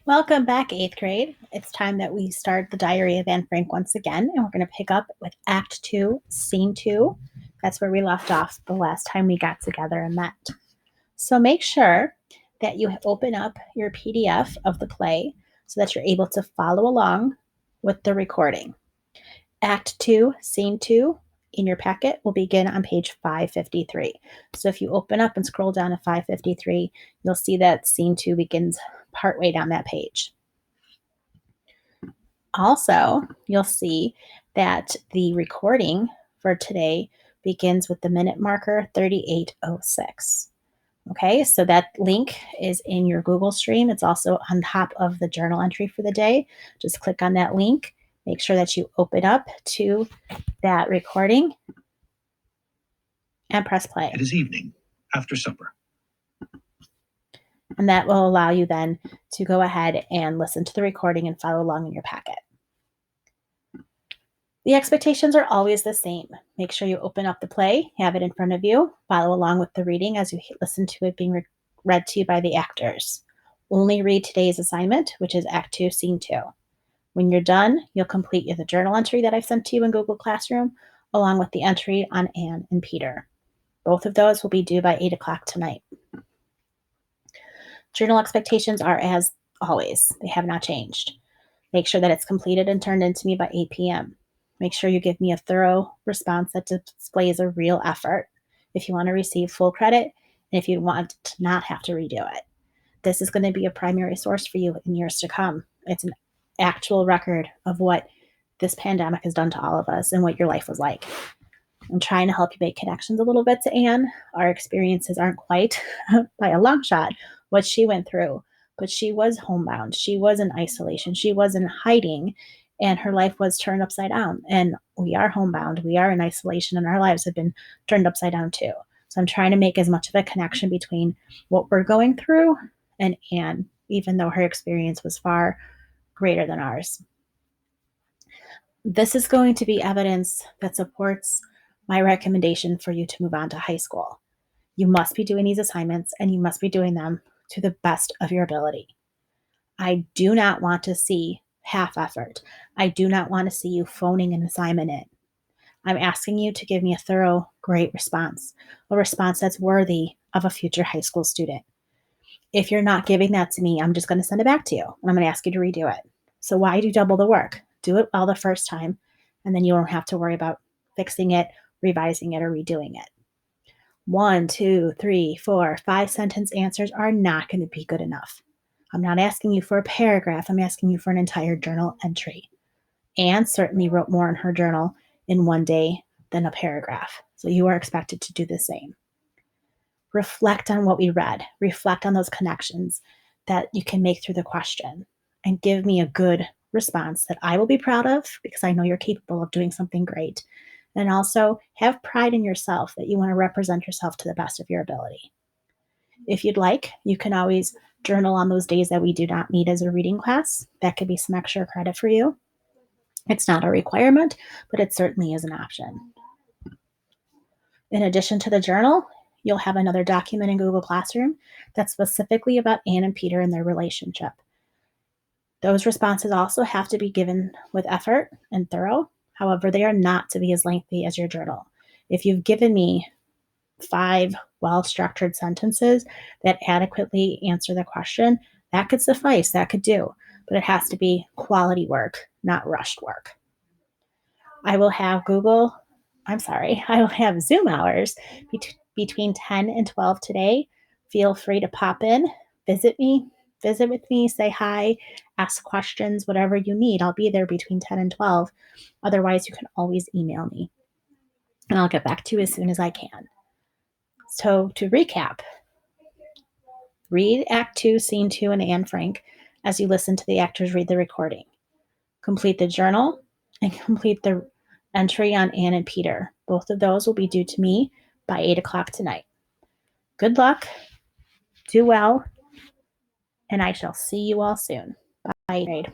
Welcome back, 8th grade. It's time that we start the Diary of Anne Frank once again, and we're going to pick up with Act 2, Scene 2. That's where we left off the last time we got together and met. So make sure that you open up your PDF of the play so that you're able to follow along with the recording. Act 2, Scene 2 in your packet will begin on page 553. So if you open up and scroll down to 553, you'll see that Scene 2 begins partway down that page. Also, you'll see that the recording for today begins with the minute marker 3806. Okay, so that link is in your Google Stream. It's also on top of the journal entry for the day. Just click on that link. Make sure that you open up to that recording and press play. It is evening, after supper. And that will allow you then to go ahead and listen to the recording and follow along in your packet. The expectations are always the same. Make sure you open up the play, have it in front of you, follow along with the reading as you listen to it being read to you by the actors. Only read today's assignment, which is Act 2, Scene 2. When you're done, you'll complete the journal entry that I've sent to you in Google Classroom, along with the entry on Anne and Peter. Both of those will be due by 8 o'clock tonight. Journal expectations are as always. They have not changed. Make sure that it's completed and turned in to me by 8 p.m. Make sure you give me a thorough response that displays a real effort if you want to receive full credit and if you want to not have to redo it. This is going to be a primary source for you in years to come. It's an actual record of what this pandemic has done to all of us and what your life was like. I'm trying to help you make connections a little bit to Anne. Our experiences aren't quite by a long shot what she went through, but she was homebound. She was in isolation. She was in hiding, and her life was turned upside down. And we are homebound. We are in isolation, and our lives have been turned upside down too. So I'm trying to make as much of a connection between what we're going through and Anne, even though her experience was far greater than ours. This is going to be evidence that supports my recommendation for you to move on to high school. You must be doing these assignments, and you must be doing them to the best of your ability. I do not want to see half effort. I do not want to see you phoning an assignment in. I'm asking you to give me a thorough, great response, a response that's worthy of a future high school student. If you're not giving that to me, I'm just going to send it back to you, and I'm going to ask you to redo it. So why do double the work? Do it well the first time, and then you don't have to worry about fixing it, revising it, or redoing it. 1, 2, 3, 4, 5 sentence answers are not going to be good enough. I'm not asking you for a paragraph. I'm asking you for an entire journal entry. Anne certainly wrote more in her journal in one day than a paragraph. So you are expected to do the same. Reflect on what we read. Reflect on those connections that you can make through the question, and give me a good response that I will be proud of because I know you're capable of doing something great. And also have pride in yourself that you want to represent yourself to the best of your ability. If you'd like, you can always journal on those days that we do not meet as a reading class. That could be some extra credit for you. It's not a requirement, but it certainly is an option. In addition to the journal, you'll have another document in Google Classroom that's specifically about Anne and Peter and their relationship. Those responses also have to be given with effort and thorough. However, they are not to be as lengthy as your journal. If you've given me 5 well-structured sentences that adequately answer the question, that could suffice, that could do, but it has to be quality work, not rushed work. I will have Zoom hours between 10 and 12 today. Feel free to pop in, visit with me, say hi, ask questions, whatever you need. I'll be there between 10 and 12. Otherwise, you can always email me, and I'll get back to you as soon as I can. So to recap, read Act 2, Scene 2 in Anne Frank as you listen to the actors read the recording. Complete the journal and complete the entry on Anne and Peter. Both of those will be due to me by 8 o'clock tonight. Good luck, do well, and I shall see you all soon. Bye.